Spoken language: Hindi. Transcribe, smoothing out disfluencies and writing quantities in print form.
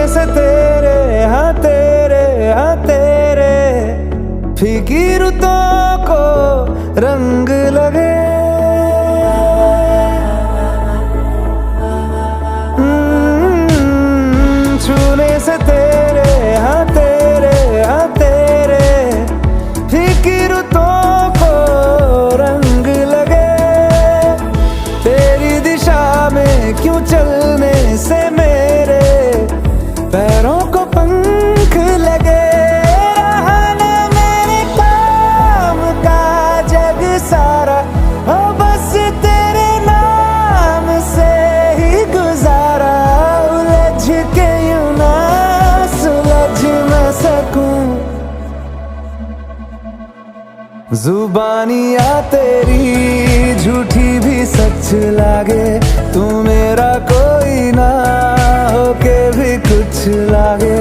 से तेरे हाँ तेरे फीकी रुतों को रंग लगे। छूने से तेरे हाँ तेरे फीकी रुतों को रंग लगे। तेरी दिशा में क्यों चलने से मेरे पैरों को पंख लगे। रहा न मेरे काम का जग सारा, हो बस तेरे नाम से ही गुजारा। उलझ के यूं ना सुलझ न सकूं, जुबानियाँ तेरी झूठी भी सच लागे। तू मेरा कोई ना हो के भी कुछ लागे।